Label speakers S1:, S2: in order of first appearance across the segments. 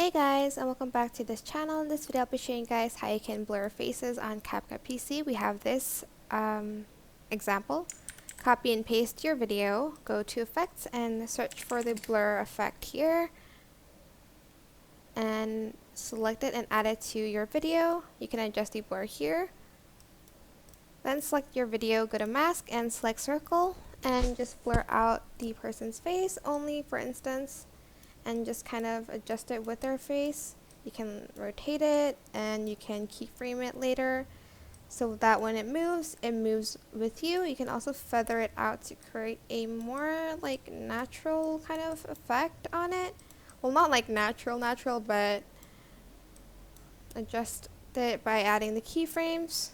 S1: Hey guys, and welcome back to this channel. In this video I'll be showing you guys how you can blur faces on CapCut PC. We have this example. Copy and paste your video, go to effects and search for the blur effect here and select it and add it to your video. You can adjust the blur here. Then select your video, go to mask and select circle and just blur out the person's face only, for instance, and just kind of adjust it with their face. You can rotate it and you can keyframe it later so that when it moves with you. You can also feather it out to create a more like natural kind of effect on it. Well, not like natural, but adjust it by adding the keyframes.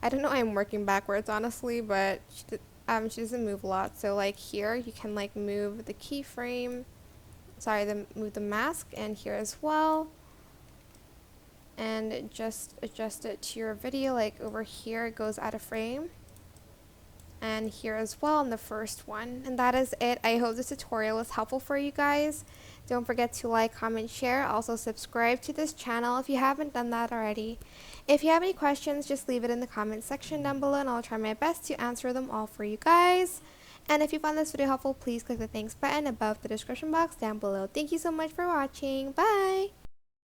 S1: I don't know, I'm working backwards honestly, but she doesn't move a lot. So like here, you can like move the keyframe, move the mask, and here as well. And just adjust it to your video, like over here it goes out of frame. And here as well on the first one. And that is it. I hope this tutorial was helpful for you guys. Don't forget to like, comment, share. Also subscribe to this channel if you haven't done that already. If you have any questions, just leave it in the comment section down below and I'll try my best to answer them all for you guys. And if you found this video helpful, please click the thanks button above the description box down below. Thank you so much for watching. Bye!